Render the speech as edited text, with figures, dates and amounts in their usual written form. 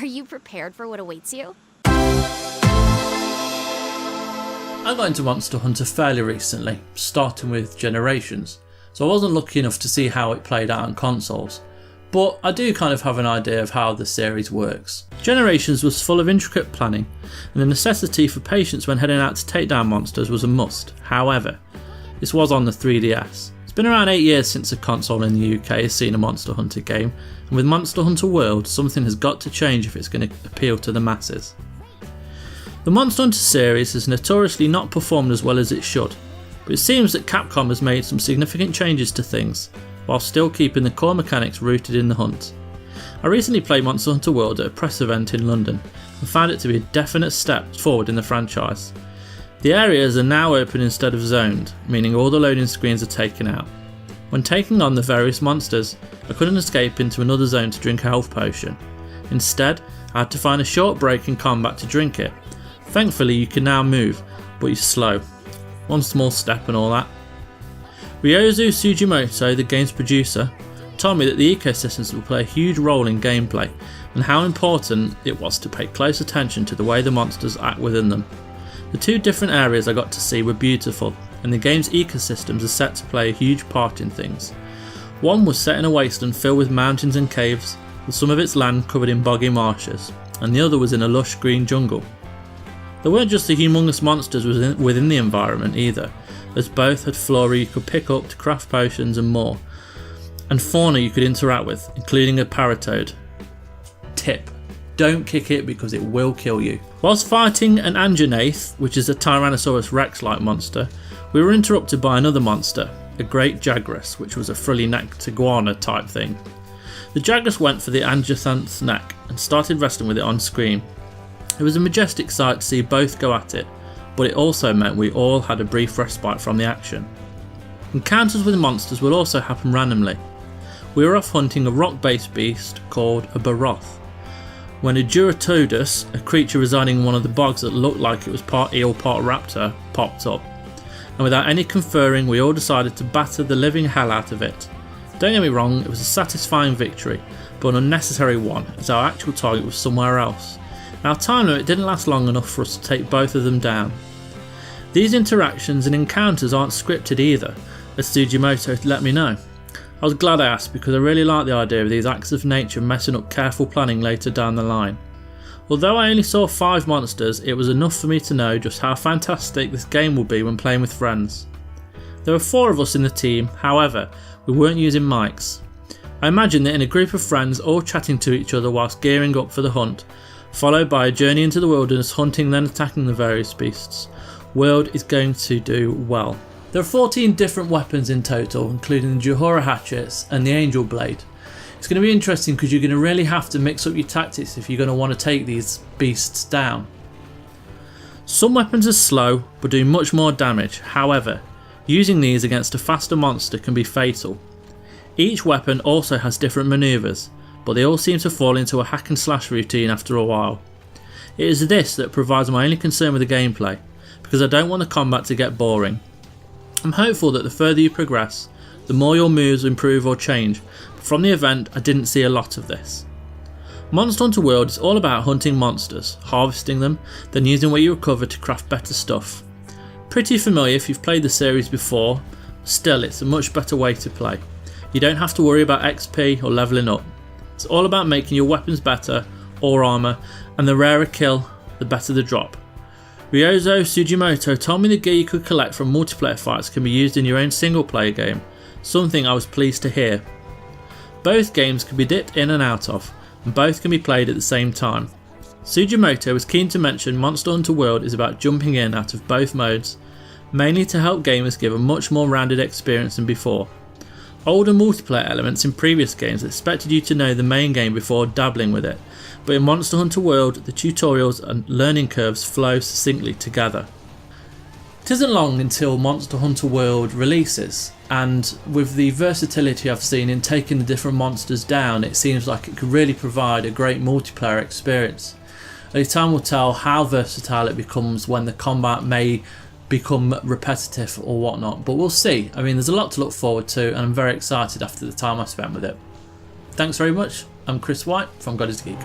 Are you prepared for what awaits you? I got into Monster Hunter fairly recently, starting with Generations, so I wasn't lucky enough to see how it played out on consoles, but I do kind of have an idea of how the series works. Generations was full of intricate planning, and the necessity for patience when heading out to take down monsters was a must. However, this was on the 3DS. It's been around 8 years since a console in the UK has seen a Monster Hunter game, and with Monster Hunter World, something has got to change if it's going to appeal to the masses. The Monster Hunter series has notoriously not performed as well as it should, but it seems that Capcom has made some significant changes to things, while still keeping the core mechanics rooted in the hunt. I recently played Monster Hunter World at a press event in London, and found it to be a definite step forward in the franchise. The areas are now open instead of zoned, meaning all the loading screens are taken out. When taking on the various monsters, I couldn't escape into another zone to drink a health potion. Instead, I had to find a short break in combat to drink it. Thankfully you can now move, but you're slow. One small step and all that. Ryozu Sugimoto, the game's producer, told me that the ecosystems will play a huge role in gameplay, and how important it was to pay close attention to the way the monsters act within them. The two different areas I got to see were beautiful, and the game's ecosystems are set to play a huge part in things. One was set in a wasteland filled with mountains and caves, with some of its land covered in boggy marshes, and the other was in a lush green jungle. There weren't just the humongous monsters within the environment either, as both had flora you could pick up to craft potions and more, and fauna you could interact with, including a paratoad. Tip: don't kick it because it will kill you. Whilst fighting an Anjanath, which is a Tyrannosaurus Rex-like monster, we were interrupted by another monster, a great Jagras, which was a frilly-necked iguana type thing. The Jagras went for the Anjanath's neck and started wrestling with it on screen. It was a majestic sight to see both go at it, but it also meant we all had a brief respite from the action. Encounters with monsters will also happen randomly. We were off hunting a rock-based beast called a Baroth, when a Duratodus, a creature residing in one of the bogs that looked like it was part eel, part raptor, popped up, and without any conferring we all decided to batter the living hell out of it. Don't get me wrong, it was a satisfying victory, but an unnecessary one, as our actual target was somewhere else. Our time limit didn't last long enough for us to take both of them down. These interactions and encounters aren't scripted either, as Sugimoto let me know. I was glad I asked because I really like the idea of these acts of nature messing up careful planning later down the line. Although I only saw 5 monsters, it was enough for me to know just how fantastic this game will be when playing with friends. There were 4 of us in the team, however, we weren't using mics. I imagine that in a group of friends all chatting to each other whilst gearing up for the hunt, followed by a journey into the wilderness hunting then attacking the various beasts, World is going to do well. There are 14 different weapons in total, including the Johura hatchets and the Angel Blade. It's going to be interesting because you're going to really have to mix up your tactics if you're going to want to take these beasts down. Some weapons are slow but do much more damage, however, using these against a faster monster can be fatal. Each weapon also has different manoeuvres, but they all seem to fall into a hack and slash routine after a while. It is this that provides my only concern with the gameplay, because I don't want the combat to get boring. I'm hopeful that the further you progress, the more your moves improve or change, but from the event I didn't see a lot of this. Monster Hunter World is all about hunting monsters, harvesting them, then using what you recover to craft better stuff. Pretty familiar if you've played the series before, still it's a much better way to play. You don't have to worry about XP or levelling up. It's all about making your weapons better, or armour, and the rarer kill, the better the drop. Ryozo Sugimoto told me the gear you could collect from multiplayer fights can be used in your own single player game, something I was pleased to hear. Both games can be dipped in and out of, and both can be played at the same time. Sugimoto was keen to mention Monster Hunter World is about jumping in out of both modes, mainly to help gamers give a much more rounded experience than before. Older multiplayer elements in previous games expected you to know the main game before dabbling with it, but in Monster Hunter World the tutorials and learning curves flow succinctly together. It isn't long until Monster Hunter World releases, and with the versatility I've seen in taking the different monsters down, it seems like it could really provide a great multiplayer experience. Only time will tell how versatile it becomes when the combat may become repetitive or whatnot, but we'll see. I mean, there's a lot to look forward to and I'm very excited after the time I spent with it. Thanks very much. I'm Chris White from God is Geek.